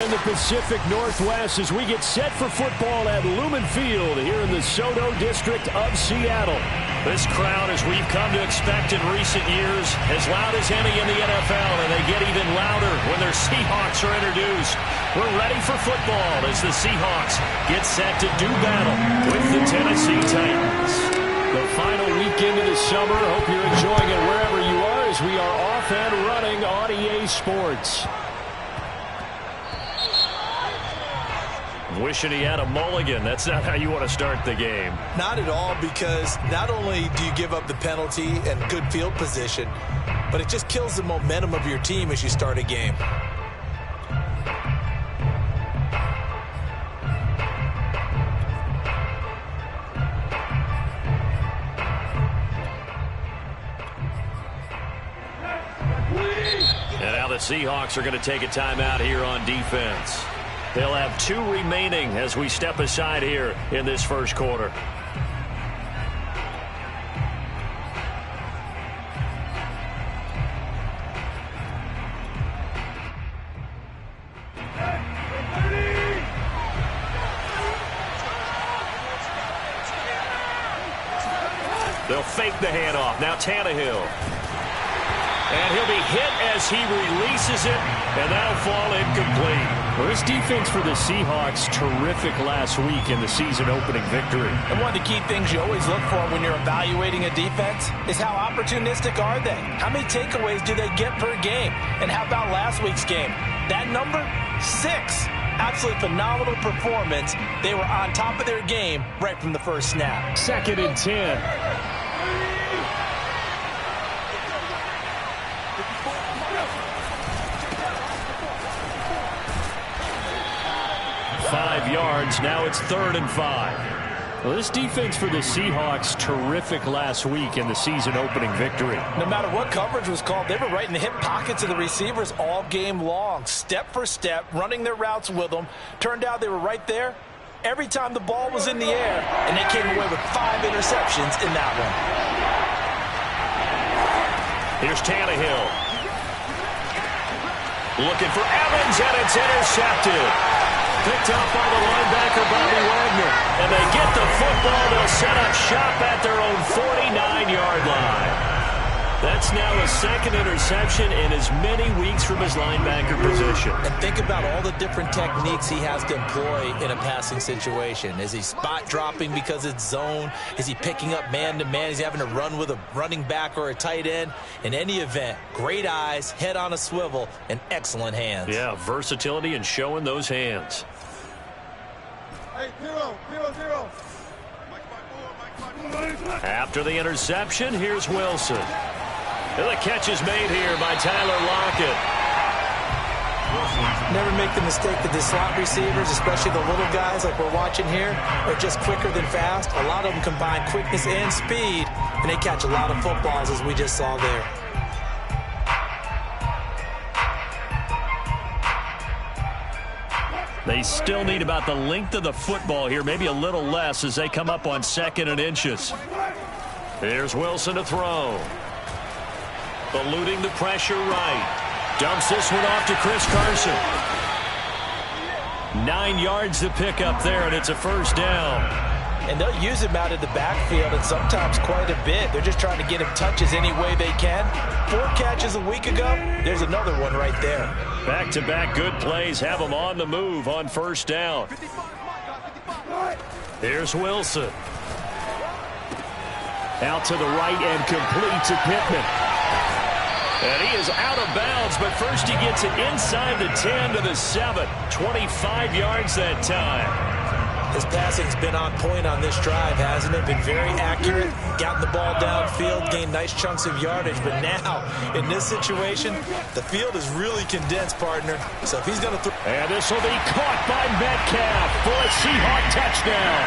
in the Pacific Northwest as we get set for football at Lumen Field here in the SoDo district of Seattle. This crowd, as we've come to expect in recent years, as loud as any in the NFL, and they get even louder when their Seahawks are introduced. We're ready for football as the Seahawks get set to do battle with the Tennessee Titans. The final weekend of the summer. Hope you're enjoying it wherever you are as we are off and running on EA Sports. Wishing he had a mulligan. That's not how you want to start the game. Not at all, because not only do you give up the penalty and good field position, but it just kills the momentum of your team as you start a game. And now the Seahawks are going to take a timeout here on defense. They'll have 2 remaining as we step aside here in this first quarter. They'll fake the handoff. Now Tannehill. And he'll be hit as he releases it, and that'll fall incomplete. Well, this defense for the Seahawks, terrific last week in the season-opening victory. And one of the key things you always look for when you're evaluating a defense is how opportunistic are they? How many takeaways do they get per game? And how about last week's game? That number, 6. Absolutely phenomenal performance. They were on top of their game right from the first snap. 2nd and 10. 5 yards. Now it's 3rd and 5. Well, this defense for the Seahawks, terrific last week in the season-opening victory. No matter what coverage was called, they were right in the hip pockets of the receivers all game long, step for step, running their routes with them. Turned out they were right there every time the ball was in the air, and they came away with 5 interceptions in that one. Here's Tannehill. Looking for Evans, and it's intercepted. Picked off by the linebacker, Bobby Wagner. And they get the football. They'll set up shop at their own 49-yard line. That's now a 2nd interception in as many weeks from his linebacker position. And think about all the different techniques he has to employ in a passing situation. Is he spot dropping because it's zone? Is he picking up man-to-man? Is he having to run with a running back or a tight end? In any event, great eyes, head on a swivel, and excellent hands. Yeah, versatility and showing those hands. Hey, 0, 0, 0. After the interception, here's Wilson. And the catch is made here by Tyler Lockett. Never make the mistake that the slot receivers, especially the little guys like we're watching here, are just quicker than fast. A lot of them combine quickness and speed, and they catch a lot of footballs, as we just saw there. They still need about the length of the football here, maybe a little less as they come up on 2nd and inches. Here's Wilson to throw. Eluding the pressure right. Dumps this one off to Chris Carson. 9 yards to pick up there, and it's a 1st down. And they'll use him out of the backfield, and sometimes quite a bit. They're just trying to get him touches any way they can. 4 catches a week ago. There's another one right there. Back-to-back good plays have him on the move on 1st down. Here's Wilson. Out to the right and complete to Pittman. And he is out of bounds, but first he gets it inside the 10 to the 7. 25 yards that time. His passing's been on point on this drive, hasn't it? Been very accurate, gotten the ball downfield, gained nice chunks of yardage. But now, in this situation, the field is really condensed, partner. So if he's going to throw... And this will be caught by Metcalf for a Seahawk touchdown.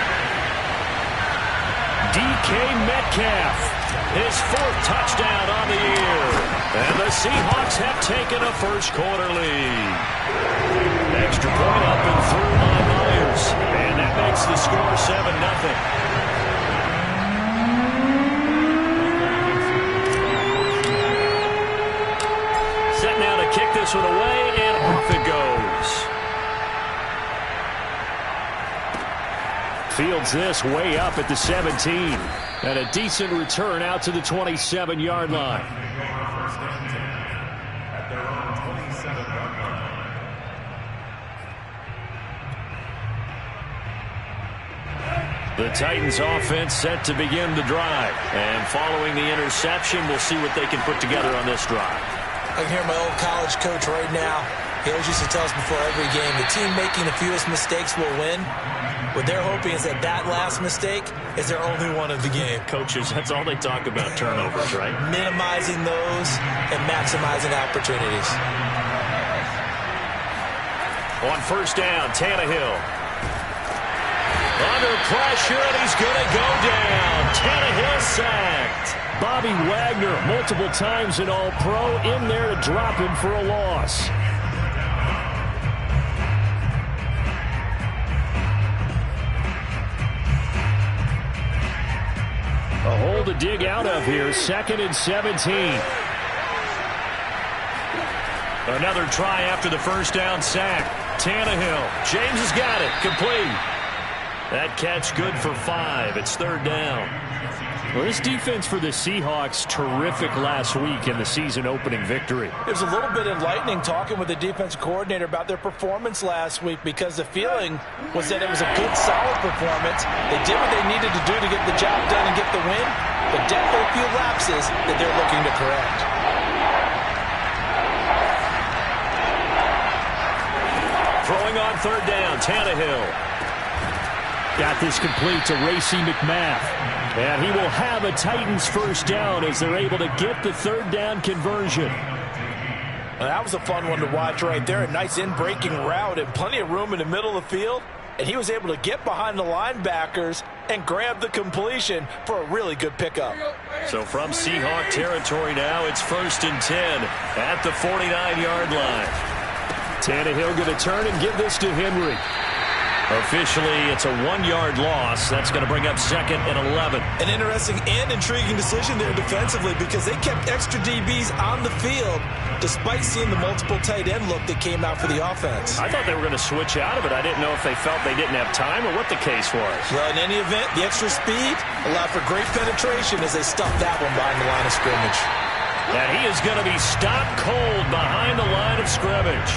DK Metcalf, his 4th touchdown on the year. And the Seahawks have taken a first quarter lead. Extra point up and through by Myers. And that makes the score 7-0. Set now to kick this one away, and off it goes. fields this way up at the 17. And a decent return out to the 27-yard line. The Titans offense set to begin the drive. And following the interception, we'll see what they can put together on this drive. I can hear my old college coach right now. He always used to tell us before every game, the team making the fewest mistakes will win. What they're hoping is that last mistake is their only one of the game. Coaches, that's all they talk about, turnovers, right? Minimizing those and maximizing opportunities. On first down, Tannehill. Under pressure, and he's going to go down. Tannehill sacked. Bobby Wagner, multiple times an All-Pro, in there to drop him for a loss. A hole to dig out of here, 2nd and 17. Another try after the first down sack. Tannehill. James has got it. Complete. That catch good for 5. It's 3rd down. Well, this defense for the Seahawks, terrific last week in the season-opening victory. It was a little bit enlightening talking with the defensive coordinator about their performance last week, because the feeling was that it was a good, solid performance. They did what they needed to do to get the job done and get the win, but definitely a few lapses that they're looking to correct. Throwing on 3rd down, Tannehill. Got this complete to Racey McMath. And he will have a Titans first down as they're able to get the 3rd down conversion. Well, that was a fun one to watch right there. A nice in-breaking route and plenty of room in the middle of the field. And he was able to get behind the linebackers and grab the completion for a really good pickup. So from Seahawk territory now, it's 1st and 10 at the 49-yard line. Tannehill going to turn and give this to Henry. Officially, it's a 1-yard loss. That's going to bring up 2nd and 11. An interesting and intriguing decision there defensively, because they kept extra DBs on the field despite seeing the multiple tight end look that came out for the offense. I thought they were going to switch out of it. I didn't know if they felt they didn't have time or what the case was. Well, in any event, the extra speed allowed for great penetration as they stuffed that one behind the line of scrimmage. And he is going to be stopped cold behind the line of scrimmage.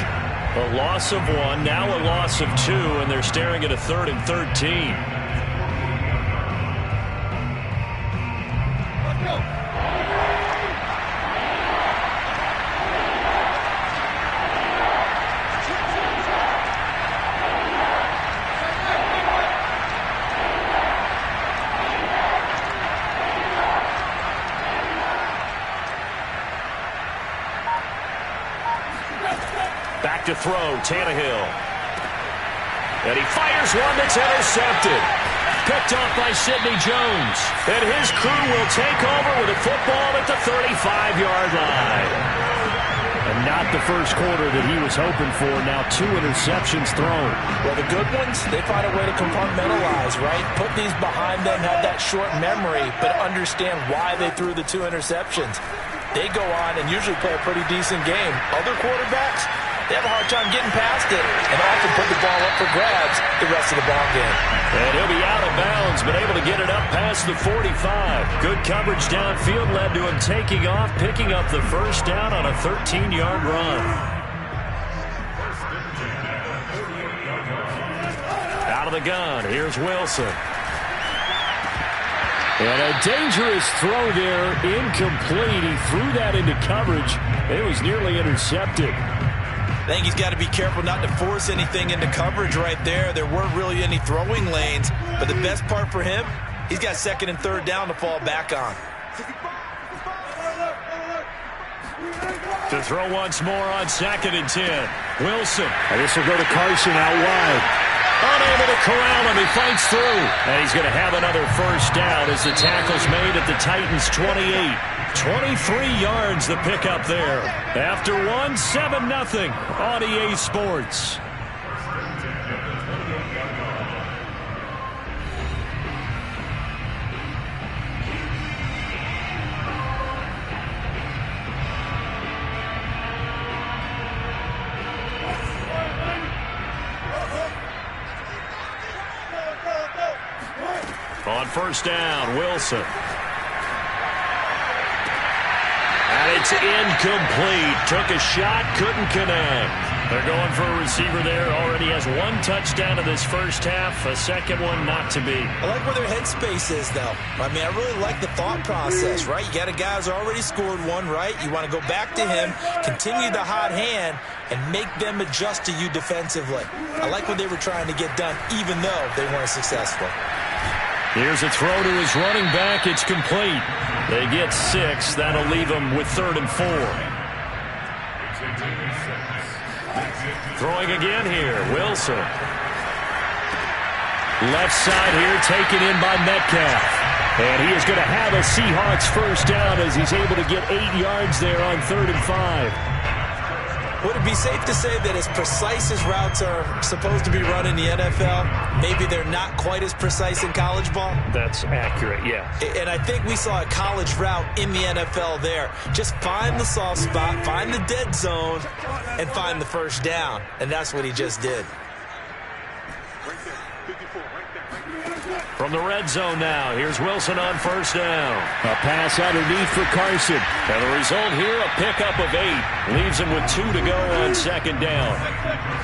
A loss of 1, now a loss of 2, and they're staring at a 3rd and 13. Back to throw, Tannehill. And he fires one that's intercepted. Picked off by Sidney Jones. And his crew will take over with a football at the 35-yard line. And not the first quarter that he was hoping for. Now 2 interceptions thrown. Well, the good ones, they find a way to compartmentalize, right? Put these behind them, have that short memory, but understand why they threw the 2 interceptions. They go on and usually play a pretty decent game. Other quarterbacks, they have a hard time getting past it and often put the ball up for grabs the rest of the ball game. And he'll be out of bounds, but able to get it up past the 45. Good coverage downfield led to him taking off, picking up the first down on a 13-yard run. Out of the gun, here's Wilson. And a dangerous throw there, incomplete. He threw that into coverage. It was nearly intercepted. I think he's got to be careful not to force anything into coverage right there. There weren't really any throwing lanes, but the best part for him, he's got 2nd and 3rd down to fall back on. To throw once more on 2nd and 10. Wilson. And this will go to Carson out wide. Unable to corral him. He fights through. And he's going to have another first down as the tackle's made at the Titans' 28. 23 yards the pickup there. After 1, 7-0 on EA Sports. On first down, Wilson. And it's incomplete. Took a shot, couldn't connect. They're going for a receiver there. Already has one touchdown in this first half. A second one not to be. I like where their headspace is, though. I mean, I really like the thought process, right? You got a guy who's already scored one, right? You want to go back to him, continue the hot hand, and make them adjust to you defensively. I like what they were trying to get done, even though they weren't successful. Here's a throw to his running back. It's complete. They get 6. That'll leave them with 3rd and 4. Throwing again here, Wilson. Left side here, taken in by Metcalf. And he is going to have a Seahawks first down as he's able to get 8 yards there on 3rd and 5. Would it be safe to say that as precise as routes are supposed to be run in the NFL, maybe they're not quite as precise in college ball? That's accurate, yeah. And I think we saw a college route in the NFL there. Just find the soft spot, find the dead zone, and find the first down. And that's what he just did. From the red zone now, here's Wilson on first down. A pass underneath for Carson. And the result here, a pickup of 8. Leaves him with 2 to go on second down.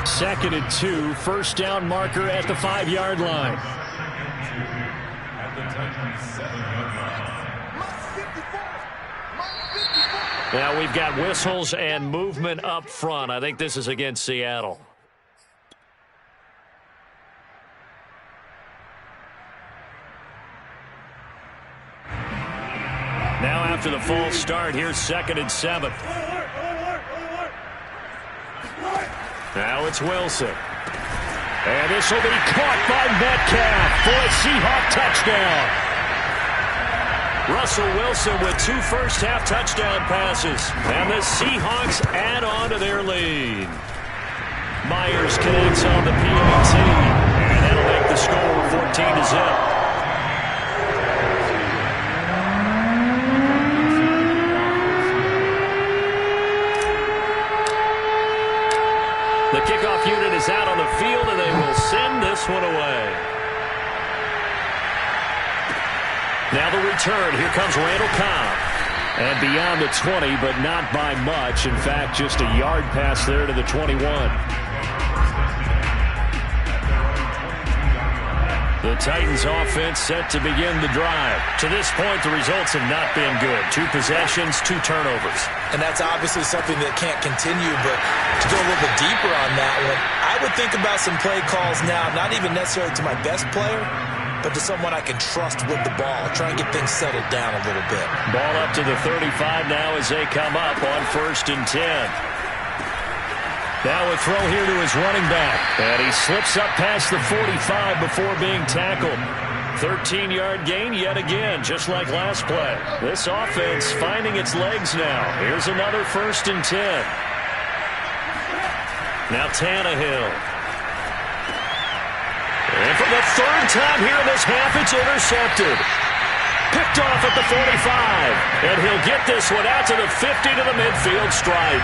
2nd and 2, first down marker at the 5-yard line. Now we've got whistles and movement up front. I think this is against Seattle. Now after the false start, here's 2nd and 7. Now it's Wilson. And this will be caught by Metcalf for a Seahawk touchdown. Russell Wilson with 2 first-half touchdown passes. And the Seahawks add on to their lead. Myers connects on the PAT. And that'll make the score 14-0. The kickoff unit is out on the field, and they will send this one away. Now the return. Here comes Randall Cobb. And beyond the 20, but not by much. In fact, just a yard pass there to the 21. The Titans offense set to begin the drive. To this point, the results have not been good. 2 possessions, 2 turnovers. And that's obviously something that can't continue, but to go a little bit deeper on that one, I would think about some play calls now, not even necessarily to my best player, but to someone I can trust with the ball. Try and get things settled down a little bit. Ball up to the 35 now as they come up on 1st and 10. Now a throw here to his running back. And he slips up past the 45 before being tackled. 13-yard gain yet again, just like last play. This offense finding its legs now. Here's another 1st and 10. Now Tannehill. And for the 3rd time here in this half, it's intercepted. Picked off at the 45. And he'll get this one out to the 50 to the midfield stripe.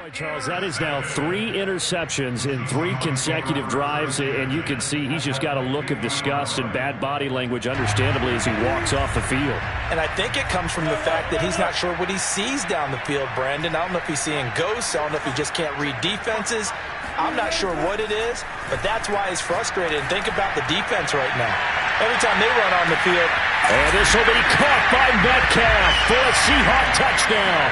Charles, that is now 3 interceptions in 3 consecutive drives, and you can see he's just got a look of disgust and bad body language, understandably, as he walks off the field. And I think it comes from the fact that he's not sure what he sees down the field, Brandon. I don't know if he's seeing ghosts. I don't know if he just can't read defenses. I'm not sure what it is, but that's why he's frustrated. And think about the defense right now. Every time they run on the field. And this will be caught by Metcalf for a Seahawk touchdown.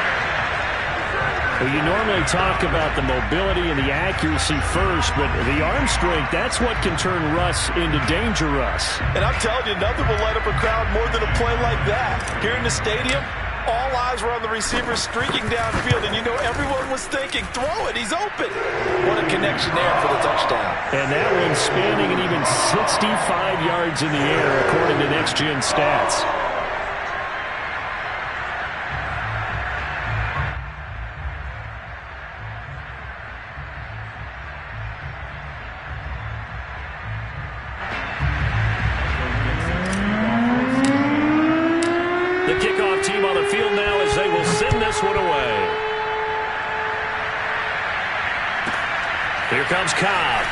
Well, you normally talk about the mobility and the accuracy first, but the arm strength, that's what can turn Russ into danger Russ. And I'm telling you, nothing will light up a crowd more than a play like that. Here in the stadium, all eyes were on the receiver streaking downfield, and you know everyone was thinking, throw it, he's open. What a connection there for the touchdown. And that one spanning an even 65 yards in the air, according to Next Gen Stats. The kickoff team on the field now as they will send this one away. Here comes Cobb.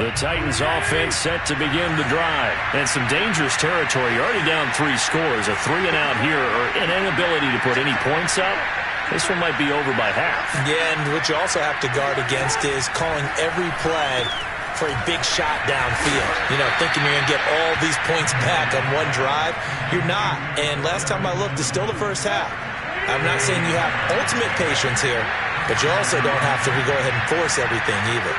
The Titans offense set to begin the drive. And some dangerous territory. You're already down 3 scores. A 3-and-out here, or an inability to put any points up. This one might be over by half. Yeah, and what you also have to guard against is calling every play for a big shot downfield. You know, thinking you're going to get all these points back on one drive. You're not. And last time I looked, it's still the first half. I'm not saying you have ultimate patience here, but you also don't have to go ahead and force everything either.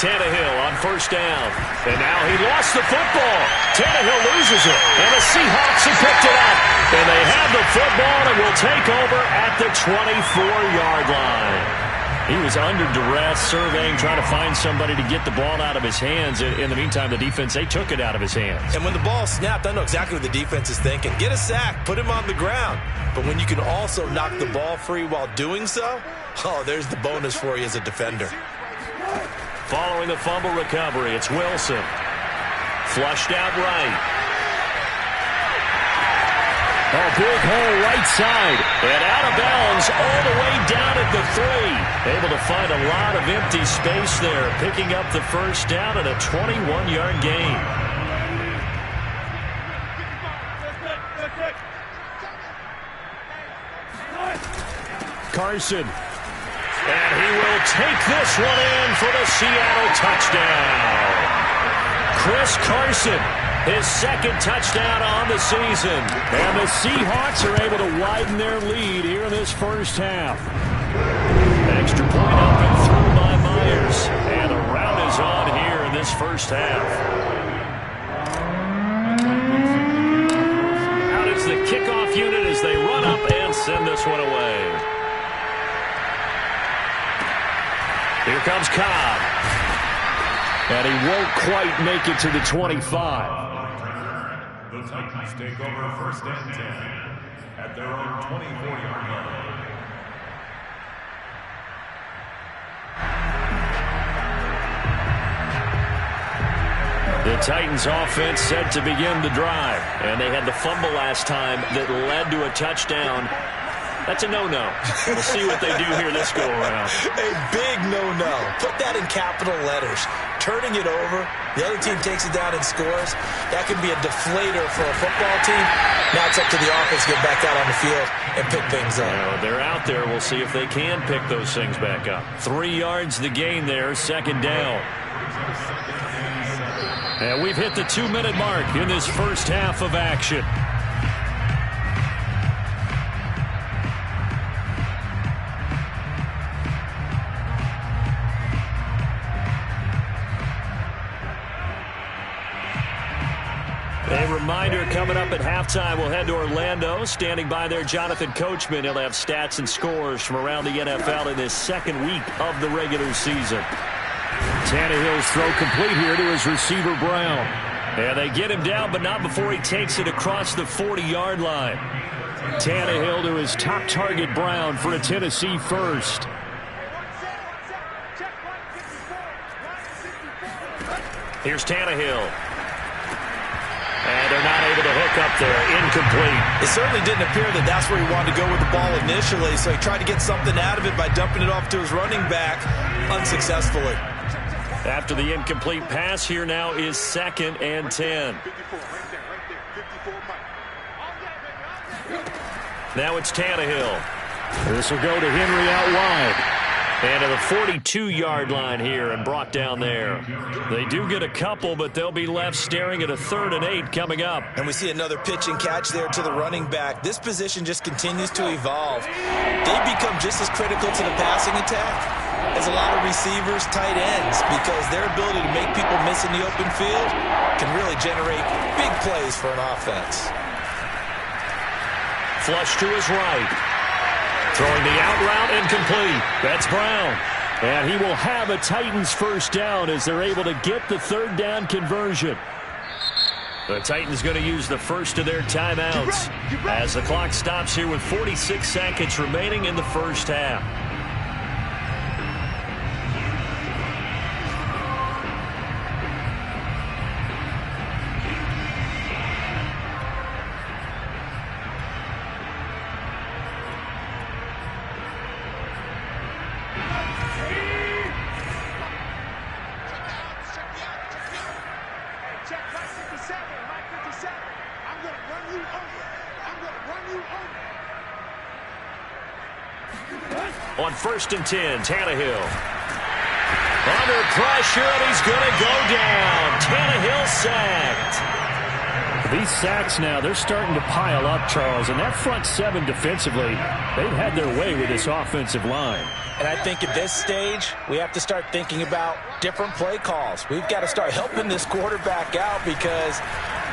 Tannehill on first down. And now he lost the football. Tannehill loses it. And the Seahawks have picked it up. And they have the football and will take over at the 24-yard line. He was under duress, surveying, trying to find somebody to get the ball out of his hands. In the meantime, the defense, they took it out of his hands. And when the ball snapped, I know exactly what the defense is thinking. Get a sack, put him on the ground. But when you can also knock the ball free while doing so, oh, there's the bonus for you as a defender. Following the fumble recovery, it's Wilson. Flushed out right. Oh, big hole right side. And out of bounds all the way down at the 3. Able to find a lot of empty space there. Picking up the first down at a 21-yard gain. Carson. And he will take this one in for the Seattle touchdown. Chris Carson, his second touchdown on the season. And the Seahawks are able to widen their lead here in this first half. Extra point up and through by Myers. And the round is on here in this first half. Out is the kickoff unit as they run up and send this one away. Here comes Cobb. And he won't quite make it to the 25. The Titans take over first and 10 at their own 24-yard line. The Titans offense set to begin the drive. And they had the fumble last time that led to a touchdown. That's a no-no. We'll see what they do here this go-around. A big no-no. Put that in capital letters. Turning it over, the other team takes it down and scores. That can be a deflator for a football team. Now it's up to the offense to get back out on the field and pick things up. Well, they're out there. We'll see if they can pick those things back up. 3 yards the gain there, second down. And we've hit the 2-minute mark in this first half of action. A reminder, coming up at halftime, we'll head to Orlando. Standing by there, Jonathan Coachman. He'll have stats and scores from around the NFL in this second week of the regular season. Tannehill's throw complete here to his receiver, Brown. And they get him down, but not before he takes it across the 40-yard line. Tannehill to his top target, Brown, for a Tennessee first. Here's Tannehill. And they're not able to hook up there. Incomplete. It certainly didn't appear that that's where he wanted to go with the ball initially, so he tried to get something out of it by dumping it off to his running back unsuccessfully. After the incomplete pass, here now is 2nd and 10. Now it's Tannehill. This will go to Henry out wide. And to the 42-yard line here and brought down there. They do get a couple, but they'll be left staring at a 3rd and 8 coming up. And we see another pitch and catch there to the running back. This position just continues to evolve. They become just as critical to the passing attack as a lot of receivers, tight ends, because their ability to make people miss in the open field can really generate big plays for an offense. Flush to his right. Throwing the out route, incomplete. That's Brown. And he will have a Titans first down as they're able to get the 3rd down conversion. The Titans going to use the first of their timeouts as the clock stops here with 46 seconds remaining in the first half. On 1st and 10, Tannehill. Under pressure, and he's going to go down. Tannehill sacked. These sacks now, they're starting to pile up, Charles. And that front 7 defensively, they've had their way with this offensive line. And I think at this stage, we have to start thinking about different play calls. We've got to start helping this quarterback out because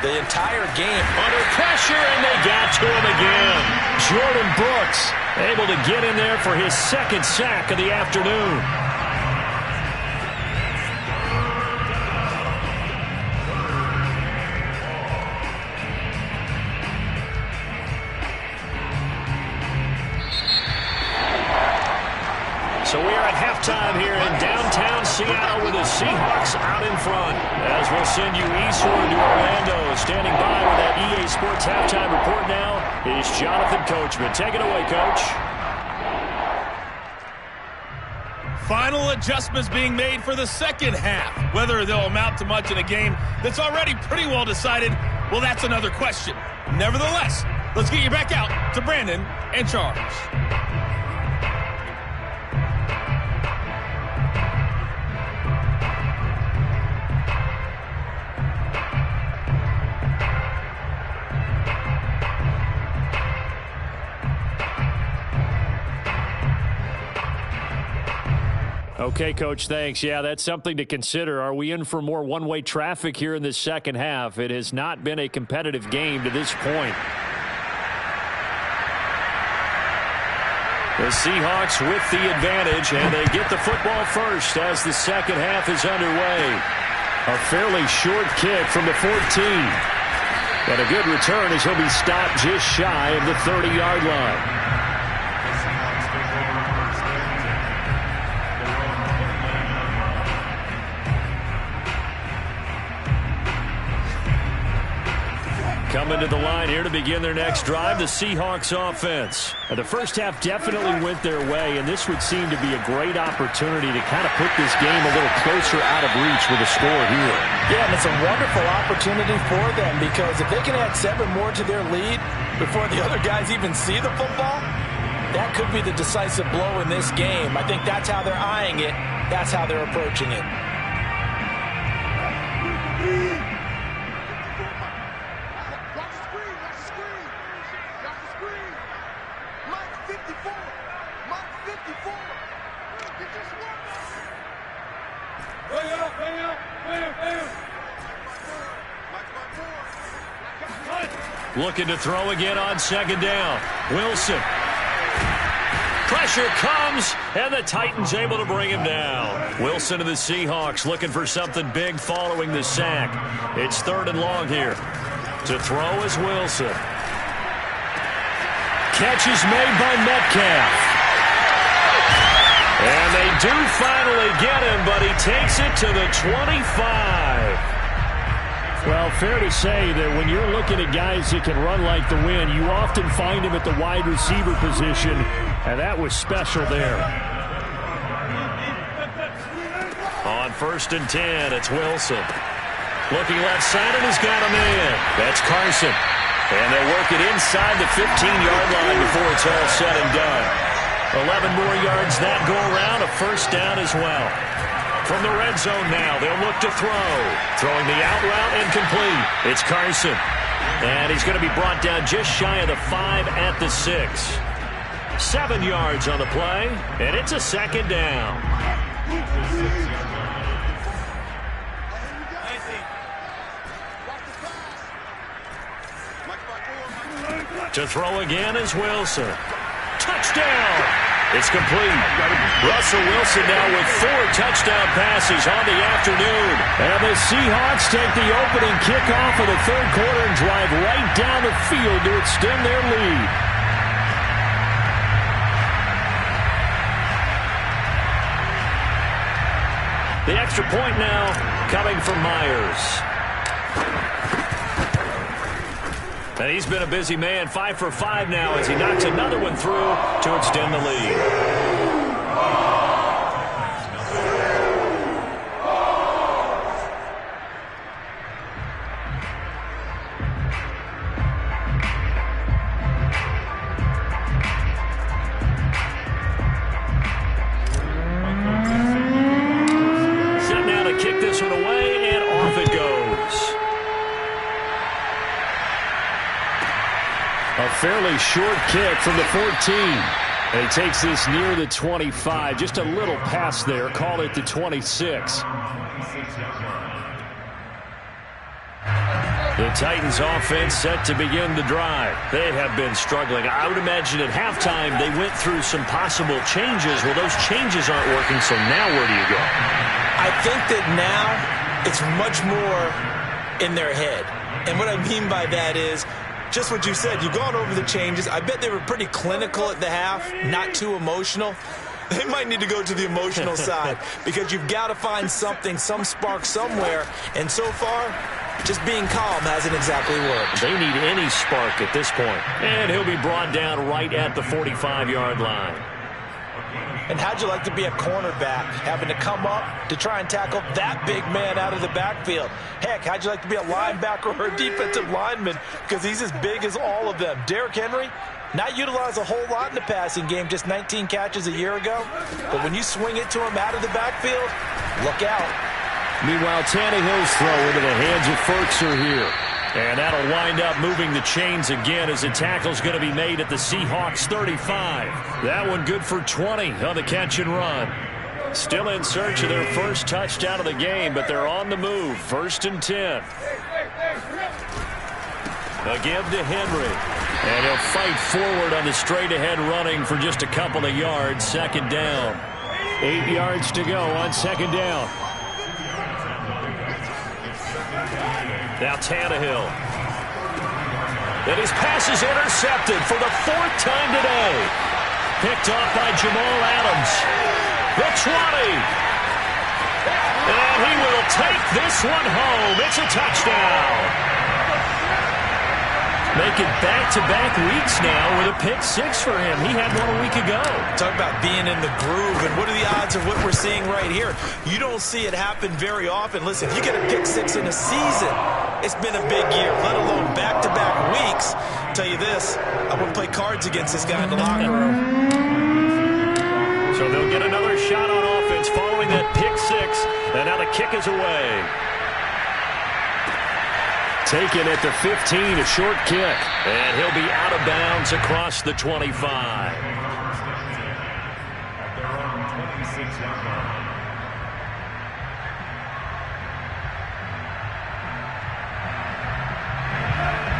the entire game under pressure, and they got to him again. Jordan Brooks able to get in there for his 2nd sack of the afternoon. So we are at halftime here in downtown Seattle with the Seahawks out in front. As we'll send you eastward to Orlando. Standing by with that EA Sports halftime report now is Jonathan Coachman. Take it away, Coach. Final adjustments being made for the second half. Whether they'll amount to much in a game that's already pretty well decided, well, that's another question. Nevertheless, let's get you back out to Brandon and Charles. Okay, Coach, thanks. Yeah, that's something to consider. Are we in for more one-way traffic here in this second half? It has not been a competitive game to this point. The Seahawks with the advantage, and they get the football first as the second half is underway. A fairly short kick from the 14. But a good return as he'll be stopped just shy of the 30-yard line. Coming to the line here to begin their next drive, the Seahawks offense. And the first half definitely went their way, and this would seem to be a great opportunity to kind of put this game a little closer out of reach with a score here. Yeah, and it's a wonderful opportunity for them because if they can add 7 more to their lead before the other guys even see the football, that could be the decisive blow in this game. I think that's how they're eyeing it. That's how they're approaching it. Looking to throw again on second down. Wilson. Pressure pressure comes, and the Titans able to bring him down. Wilson of the Seahawks looking for something big following the sack. It's 3rd and long here. To throw is Wilson. Catch is made by Metcalf. And they do finally get him, but he takes it to the 25. Well, fair to say that when you're looking at guys that can run like the wind, you often find them at the wide receiver position, and that was special there. On 1st and 10, it's Wilson. Looking left side, and he's got a man. That's Carson. And they'll work it inside the 15-yard line before it's all said and done. 11 more yards that go around, a 1st down as well. From the red zone now, they'll look to throw. Throwing the out route incomplete. It's Carson. And he's going to be brought down just shy of the 5 at the 6. 7 yards on the play, and it's a 2nd down. To throw again is Wilson. Touchdown! It's complete. Russell Wilson now with 4 touchdown passes on the afternoon. And the Seahawks take the opening kickoff of the 3rd quarter and drive right down the field to extend their lead. The extra point now coming from Myers. And he's been a busy man, 5 for 5 now as he knocks another one through to extend the lead. Set now to kick this one away, and off it goes. A fairly short kick from the 14. And he takes this near the 25. Just a little pass there. Call it the 26. The Titans offense set to begin the drive. They have been struggling. I would imagine at halftime they went through some possible changes. Well, those changes aren't working, so now where do you go? I think that now it's much more in their head. And what I mean by that is just what you said. You've gone over the changes. I bet they were pretty clinical at the half, not too emotional. They might need to go to the emotional side because you've got to find something, some spark somewhere. And so far, just being calm hasn't exactly worked. They need any spark at this point. And he'll be brought down right at the 45-yard line. And how'd you like to be a cornerback, having to come up to try and tackle that big man out of the backfield? Heck, how'd you like to be a linebacker or a defensive lineman, because he's as big as all of them? Derrick Henry, not utilized a whole lot in the passing game, just 19 catches a year ago. But when you swing it to him out of the backfield, look out. Meanwhile, Tannehill's throw into the hands of Firkser here. And that'll wind up moving the chains again as the tackle's going to be made at the Seahawks 35. That one good for 20 on the catch and run. Still in search of their first touchdown of the game, but they're on the move. 1st and 10. A give to Henry. And he'll fight forward on the straight-ahead running for just a couple of yards. 2nd down. 8 yards to go on 2nd down. Now Tannehill. And his pass is intercepted for the 4th time today. Picked off by Jamal Adams. The 20. And he will take this one home. It's a touchdown. Making back-to-back weeks now with a pick 6 for him. He had one a week ago. Talk about being in the groove, and what are the odds of what we're seeing right here? You don't see it happen very often. Listen, if you get a pick 6 in a season, it's been a big year, let alone back-to-back weeks. I'll tell you this, I wouldn't play cards against this guy in the locker room. So they'll get another shot on offense following that pick 6, and now the kick is away. Taken at the 15, a short kick. And he'll be out of bounds across the 25.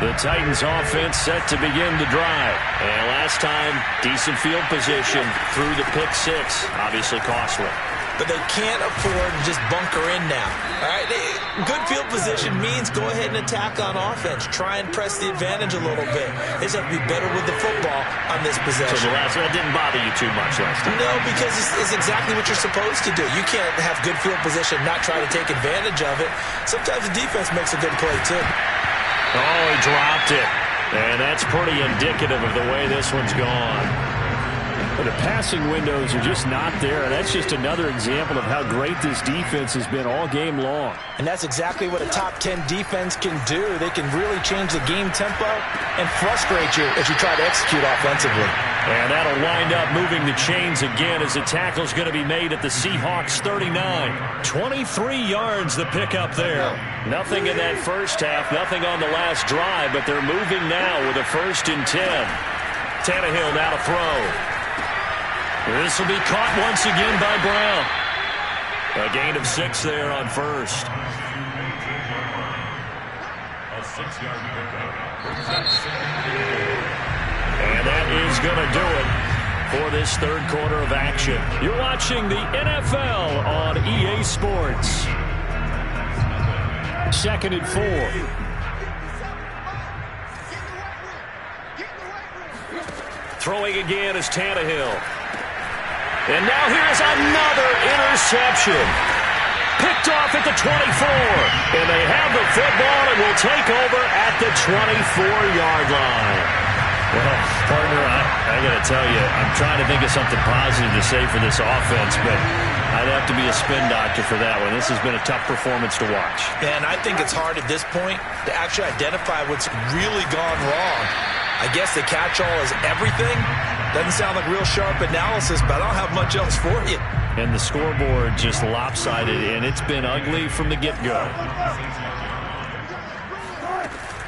The Titans offense set to begin the drive. And last time, decent field position through the pick six. Obviously costly. But they can't afford to just bunker in now. All right, good field position means go ahead and attack on offense. Try and press the advantage a little bit. They just have to be better with the football on this possession. So that didn't bother you too much last time? No, because it's exactly what you're supposed to do. You can't have good field position and not try to take advantage of it. Sometimes the defense makes a good play, too. Oh, he dropped it. And that's pretty indicative of the way this one's gone. But the passing windows are just not there. That's just another example of how great this defense has been all game long. And that's exactly what a top 10 defense can do. They can really change the game tempo and frustrate you as you try to execute offensively. And that'll wind up moving the chains again as the tackle's going to be made at the Seahawks 39. 23 yards the pickup there. Nothing in that first half, nothing on the last drive, but they're moving now with a 1st and 10. Tannehill now to throw. This will be caught once again by Brown. A gain of 6 there on first. A 6-yard pickup. And that is going to do it for this third quarter of action. You're watching the NFL on EA Sports. 2nd and 4. Throwing again is Tannehill. And now here's another interception. Picked off at the 24. And they have the football and will take over at the 24-yard line. Well, partner, I got to tell you, I'm trying to think of something positive to say for this offense, but I'd have to be a spin doctor for that one. This has been a tough performance to watch. And I think it's hard at this point to actually identify what's really gone wrong. I guess the catch-all is everything. Doesn't sound like real sharp analysis, but I don't have much else for you. And the scoreboard just lopsided, and it's been ugly from the get-go.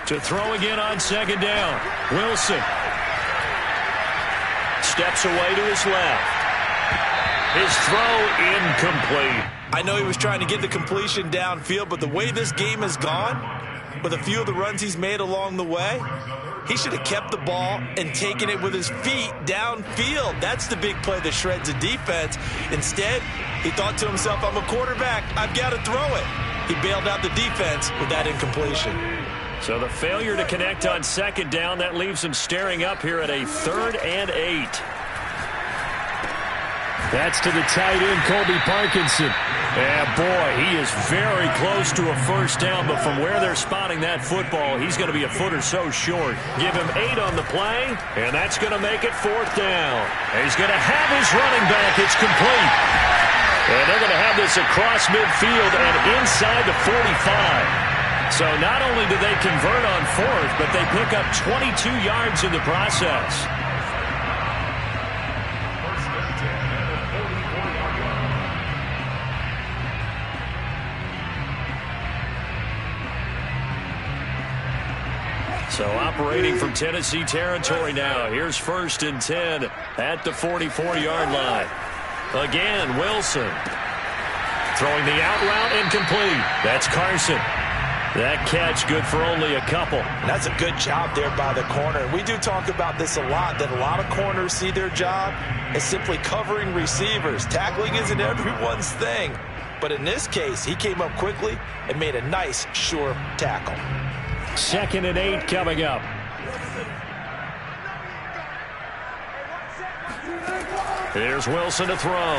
To throw again on 2nd down. Wilson steps away to his left. His throw incomplete. I know he was trying to get the completion downfield, but the way this game has gone, with a few of the runs he's made along the way, he should have kept the ball and taken it with his feet downfield. That's the big play that shreds the defense. Instead, he thought to himself, I'm a quarterback. I've got to throw it. He bailed out the defense with that incompletion. So the failure to connect on 2nd down, that leaves him staring up here at a 3rd and 8. That's to the tight end, Colby Parkinson. Yeah, boy, he is very close to a 1st down, but from where they're spotting that football, he's going to be a foot or so short. Give him 8 on the play, and that's going to make it 4th down. And he's going to have his running back. It's complete. And they're going to have this across midfield and inside the 45. So not only do they convert on 4th, but they pick up 22 yards in the process. So operating from Tennessee territory now. Here's 1st and 10 at the 44-yard line. Again, Wilson. Throwing the out route incomplete. That's Carson. That catch good for only a couple. And that's a good job there by the corner. We do talk about this a lot, that a lot of corners see their job as simply covering receivers. Tackling isn't everyone's thing. But in this case, he came up quickly and made a nice, sure tackle. 2nd and 8 coming up. Here's Wilson to throw.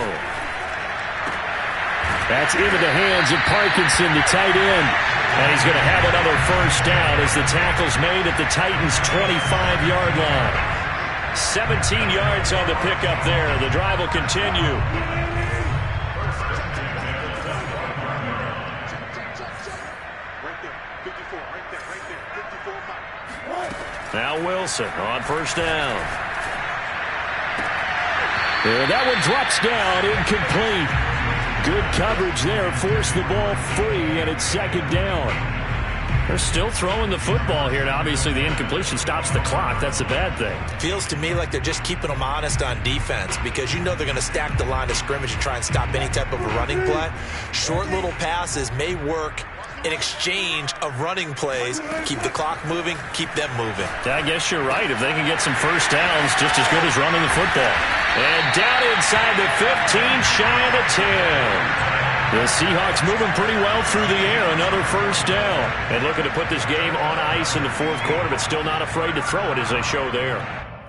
That's into the hands of Parkinson, the tight end. And he's going to have another 1st down as the tackle's made at the Titans' 25-yard line. 17 yards on the pickup there. The drive will continue. Now Wilson on 1st down. And that one drops down, incomplete. Good coverage there, forced the ball free, and it's 2nd down. They're still throwing the football here, and obviously the incompletion stops the clock. That's a bad thing. Feels to me like they're just keeping them honest on defense, because you know they're going to stack the line of scrimmage and try and stop any type of a running play. Short little passes may work in exchange of running plays. Keep the clock moving, keep them moving. I guess you're right. If they can get some first downs, just as good as running the football. And down inside the 15, shy of the 10. The Seahawks moving pretty well through the air. Another first down. And looking to put this game on ice in the fourth quarter, but still not afraid to throw it as they show there.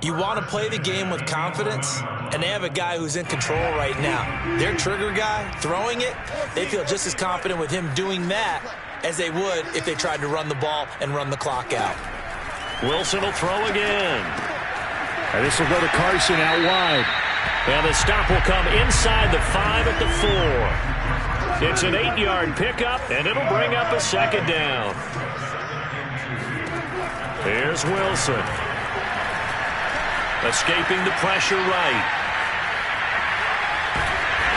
You want to play the game with confidence, and they have a guy who's in control right now. Their trigger guy, throwing it, they feel just as confident with him doing that as they would if they tried to run the ball and run the clock out. Wilson will throw again. And this will go to Carson out wide. And the stop will come inside the 5 at the 4. It's an 8-yard pickup, and it'll bring up a second down. Here's Wilson. Escaping the pressure right.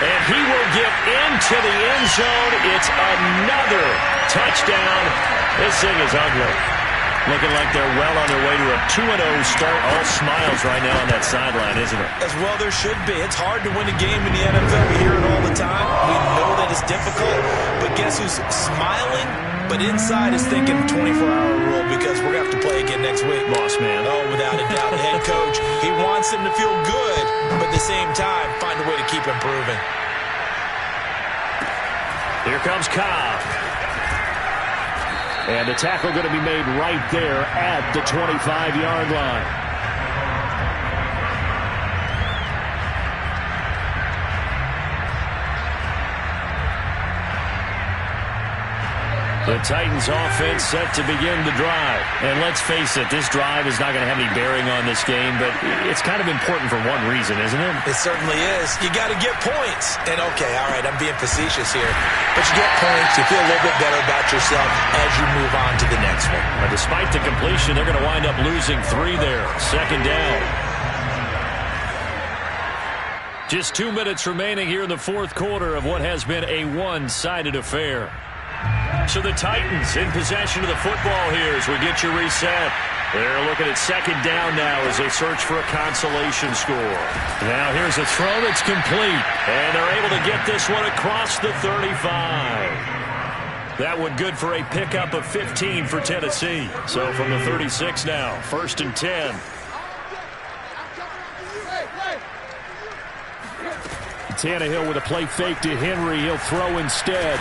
And he will get into the end zone. It's another touchdown. This thing is ugly. Looking like they're well on their way to a 2-0 start. All smiles right now on that sideline, isn't it? As well there should be. It's hard to win a game in the NFL. We hear it all the time. We know that it's difficult. But guess who's smiling? But inside is thinking 24-hour rule because we're going to have to play again next week. Boss man. Oh, without a doubt. The head coach, he wants them to feel good, but at the same time, find a way to keep improving. Here comes Cobb. And the tackle going to be made right there at the 25-yard line. The Titans offense set to begin the drive. And let's face it, this drive is not going to have any bearing on this game, but it's kind of important for one reason, isn't it? It certainly is. You got to get points. And okay, all right, I'm being facetious here. But you get points, you feel a little bit better about yourself as you move on to the next one. But despite the completion, they're going to wind up losing 3 there. Second down. Just 2 minutes remaining here in the fourth quarter of what has been a one-sided affair. So the Titans in possession of the football here as we get you reset. They're looking at second down now as they search for a consolation score. Now here's a throw that's complete. And they're able to get this one across the 35. That one good for a pickup of 15 for Tennessee. So from the 36 now, 1st and 10. Tannehill with a play fake to Henry. He'll throw instead.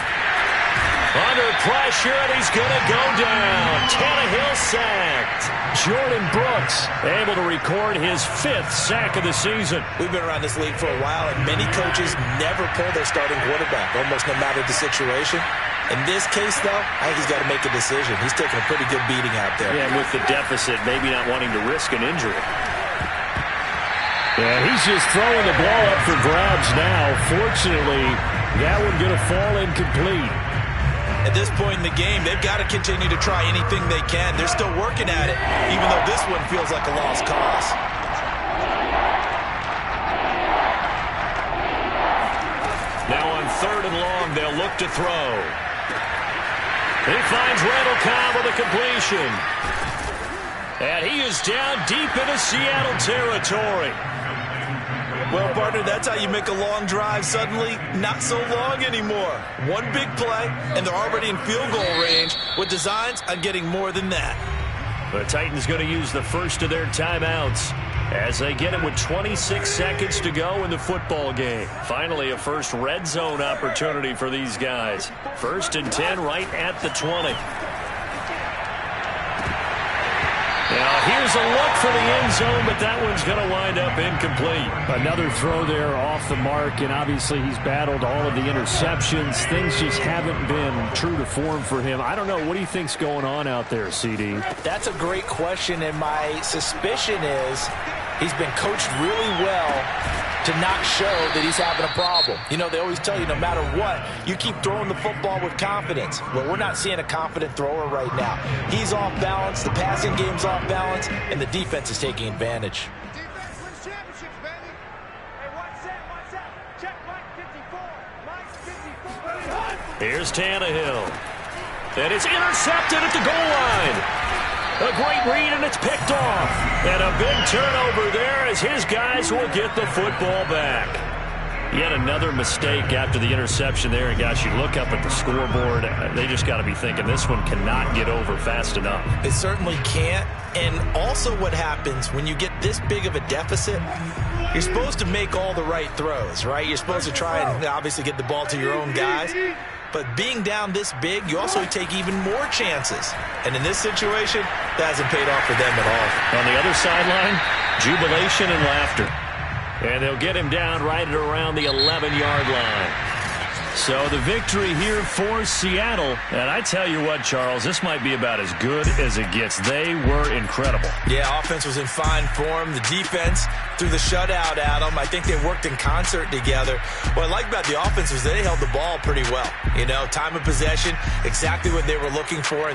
Under pressure, and he's going to go down. Tannehill sacked. Jordan Brooks able to record his 5th sack of the season. We've been around this league for a while, and many coaches never pull their starting quarterback, almost no matter the situation. In this case, though, I think he's got to make a decision. He's taking a pretty good beating out there. Yeah, and with the deficit, maybe not wanting to risk an injury. Yeah, he's just throwing the ball up for grabs now. Fortunately, that one going to fall incomplete. At this point in the game, they've got to continue to try anything they can. They're still working at it, even though this one feels like a lost cause. Now on 3rd and long, they'll look to throw. He finds Randall Cobb with a completion. And he is down deep into Seattle territory. Well, partner, that's how you make a long drive suddenly not so long anymore. One big play, and they're already in field goal range with designs on getting more than that. The Titans going to use the first of their timeouts as they get it with 26 seconds to go in the football game. Finally, a first red zone opportunity for these guys. 1st and 10 right at the 20. Now, here's a look for the end zone, but that one's going to wind up incomplete. Another throw there off the mark, and obviously he's battled all of the interceptions. Things just haven't been true to form for him. I don't know. What do you think's going on out there, CD? That's a great question, and my suspicion is he's been coached really well to not show that he's having a problem. You know, they always tell you no matter what, you keep throwing the football with confidence. Well, we're not seeing a confident thrower right now. He's off balance, the passing game's off balance, and the defense is taking advantage. Defense wins championships, baby. Hey, what's that? Check Mike 54. Mike 54. Here's Tannehill. And it's intercepted at the goal line. A great read, and it's picked off. And a big turnover there as his guys will get the football back. Yet another mistake after the interception there. And, gosh, you look up at the scoreboard. They just got to be thinking this one cannot get over fast enough. It certainly can't. And also what happens when you get this big of a deficit, you're supposed to make all the right throws, right? You're supposed to try and obviously get the ball to your own guys. But being down this big, you also take even more chances. And in this situation, that hasn't paid off for them at all. On the other sideline, jubilation and laughter. And they'll get him down right at around the 11-yard line. So the victory here for Seattle. And I tell you what, Charles, this might be about as good as it gets. They were incredible. Yeah, offense was in fine form. The defense threw the shutout at them. I think they worked in concert together. What I like about the offense was they held the ball pretty well. You know, time of possession, exactly what they were looking for in this